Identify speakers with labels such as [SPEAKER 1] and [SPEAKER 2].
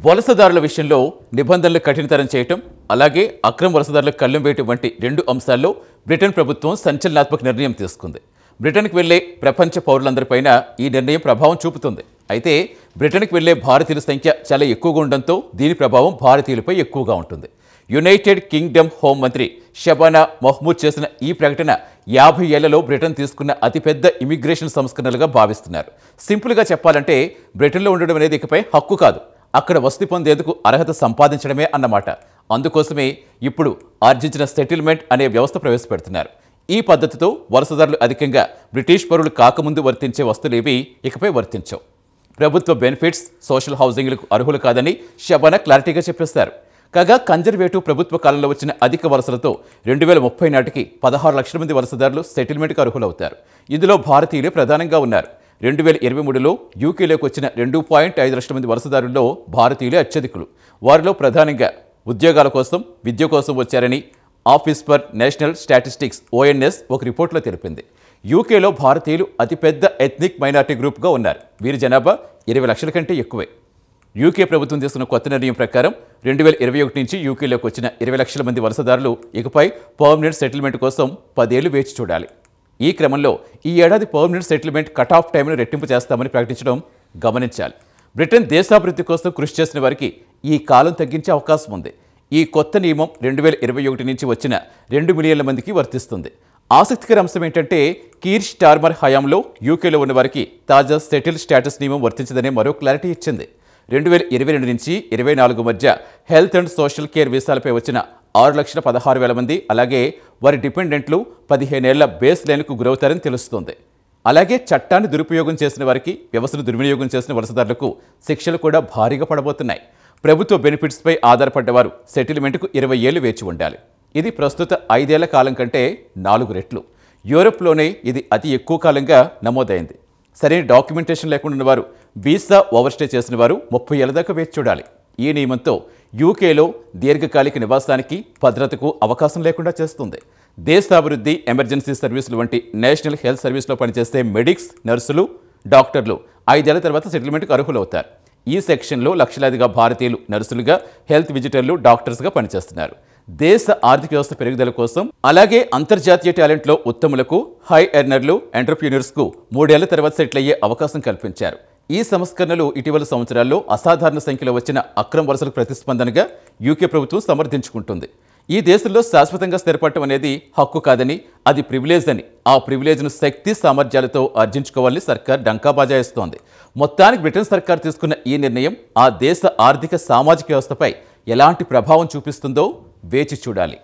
[SPEAKER 1] వలసదారుల విషయంలో నిబంధనలు కఠినతరం చేయటం, అలాగే అక్రమ వలసదారులకు కళ్ళెం వేయటం వంటి రెండు అంశాల్లో బ్రిటన్ ప్రభుత్వం సంచలనాత్మక నిర్ణయం తీసుకుంది. బ్రిటన్కి వెళ్లే ప్రపంచ పౌరులందరిపైన ఈ నిర్ణయం ప్రభావం చూపుతుంది. అయితే బ్రిటన్కి వెళ్లే భారతీయుల సంఖ్య చాలా ఎక్కువగా ఉండడంతో దీని ప్రభావం భారతీయులపై ఎక్కువగా ఉంటుంది. యునైటెడ్ కింగ్డమ్ హోంమంత్రి షబానా మహ్మూద్ చేసిన ఈ ప్రకటన 50 ఏళ్లలో బ్రిటన్ తీసుకున్న అతిపెద్ద ఇమిగ్రేషన్ సంస్కరణలుగా భావిస్తున్నారు. సింపుల్గా చెప్పాలంటే బ్రిటన్లో ఉండడం అనేది ఇకపై హక్కు కాదు, అక్కడ వసతి పొందేందుకు అర్హత సంపాదించడమే అన్నమాట. అందుకోసమే ఇప్పుడు ఆర్జించిన సెటిల్మెంట్ అనే వ్యవస్థ ప్రవేశపెడుతున్నారు. ఈ పద్ధతితో వలసదారులు అధికంగా బ్రిటిష్ పౌరులు కాకముందు వర్తించే వస్తువులేవి ఇకపై వర్తించవు. ప్రభుత్వ బెనిఫిట్స్, సోషల్ హౌసింగ్లకు అర్హులు కాదని షబానా క్లారిటీగా చెప్పేస్తారు. కాగా కన్జర్వేటివ్ ప్రభుత్వ కాలంలో వచ్చిన అధిక వలసలతో 2030 నాటికి 16 లక్షల మంది వలసదారులు సెటిల్మెంట్కి అర్హులవుతారు. ఇందులో భారతీయులే ప్రధానంగా ఉన్నారు. 2023లో యూకేలోకి వచ్చిన 2.5 లక్షల మంది వలసదారుల్లో భారతీయులే అత్యధికులు. వారిలో ప్రధానంగా ఉద్యోగాల కోసం, విద్య కోసం వచ్చారని office for national statistics ONS ఒక రిపోర్టులో తెలిపింది. యూకేలో భారతీయులు అతిపెద్ద ఎథ్నిక్ మైనారిటీ గ్రూప్గా ఉన్నారు. వీరి జనాభా 20 లక్షల కంటే ఎక్కువే. యూకే ప్రభుత్వం తీసుకున్న కొత్త నిర్ణయం ప్రకారం 2021 నుంచి యూకేలోకి వచ్చిన 20 లక్షల మంది వలసదారులు ఇకపై పర్మనెంట్ సెటిల్మెంట్ కోసం 10 ఏళ్లు వేచి చూడాలి. ఈ క్రమంలో ఈ ఏడాది పర్మనెంట్ సెటిల్మెంట్ కట్ ఆఫ్ టైంను రెట్టింపు చేస్తామని ప్రకటించడం గమనించాలి. బ్రిటన్ దేశాభివృద్ధి కోసం కృషి చేసిన వారికి ఈ కాలం తగ్గించే అవకాశం ఉంది. ఈ కొత్త నియమం 2021 నుంచి వచ్చిన 2 మిలియన్ల మందికి వర్తిస్తుంది. ఆసక్తికర అంశం ఏంటంటే కీర్ స్టార్మర్ హయాంలో యూకేలో ఉన్న వారికి తాజా సెటిల్ స్టేటస్ నియమం వర్తించదనే మరో క్లారిటీ ఇచ్చింది. 2022 నుంచి 24 మధ్య హెల్త్ అండ్ సోషల్ కేర్ వీసాలపై వచ్చిన 6,16,000 మంది, అలాగే వారి డిపెండెంట్లు 15 ఏళ్ల బేస్ లైన్కు గురవుతారని తెలుస్తోంది. అలాగే చట్టాన్ని దురుపయోగం చేసిన వారికి, వ్యవస్థను దుర్వినియోగం చేసిన వలసదారులకు శిక్షలు కూడా భారీగా పడబోతున్నాయి. ప్రభుత్వ బెనిఫిట్స్పై ఆధారపడ్డవారు సెటిల్మెంట్కు 20 ఏళ్లు వేచి ఉండాలి. ఇది ప్రస్తుత 5 ఏళ్ల కాలం కంటే 4 రెట్లు. యూరప్లోనే ఇది అతి ఎక్కువ కాలంగా నమోదైంది. సరైన డాక్యుమెంటేషన్ లేకుండా ఉన్నవారు, వీసా ఓవర్స్టే చేసిన వారు 30 ఏళ్ల దాకా వేచి చూడాలి. ఈ నియమంతో యూకేలో దీర్ఘకాలిక నివాసానికి, భద్రతకు అవకాశం లేకుండా చేస్తుంది. దేశాభివృద్ధి, ఎమర్జెన్సీ సర్వీసులు వంటి నేషనల్ హెల్త్ సర్వీస్లో పనిచేసే మెడిక్స్, నర్సులు, డాక్టర్లు 5 ఏళ్ల తర్వాత సెటిల్మెంట్కి అర్హులవుతారు. ఈ సెక్షన్లో లక్షలాదిగా భారతీయులు నర్సులుగా, హెల్త్ విజిటర్లు, డాక్టర్స్గా పనిచేస్తున్నారు. దేశ ఆర్థిక వ్యవస్థ పెరుగుదల కోసం, అలాగే అంతర్జాతీయ టాలెంట్లో ఉత్తములకు, హై ఎర్నర్లు, ఎంటర్ప్రీనర్స్కు 3 ఏళ్ల తర్వాత సెటిల్ అయ్యే అవకాశం కల్పించారు. ఈ సంస్కరణలు ఇటీవల సంవత్సరాల్లో అసాధారణ సంఖ్యలో వచ్చిన అక్రమ వలసలకు ప్రతిస్పందనగా యూకే ప్రభుత్వం సమర్థించుకుంటుంది. ఈ దేశంలో శాశ్వతంగా స్థిరపడటం అనేది హక్కు కాదని, అది ప్రివిలేజ్ అని, ఆ ప్రివిలేజ్ను శక్తి సామర్థ్యాలతో ఆర్జించుకోవాలని సర్కార్ డంకా బజాయిస్తోంది. మొత్తానికి బ్రిటన్ సర్కార్ తీసుకున్న ఈ నిర్ణయం ఆ దేశ ఆర్థిక, సామాజిక వ్యవస్థపై ఎలాంటి ప్రభావం చూపిస్తుందో వేచి చూడాలి.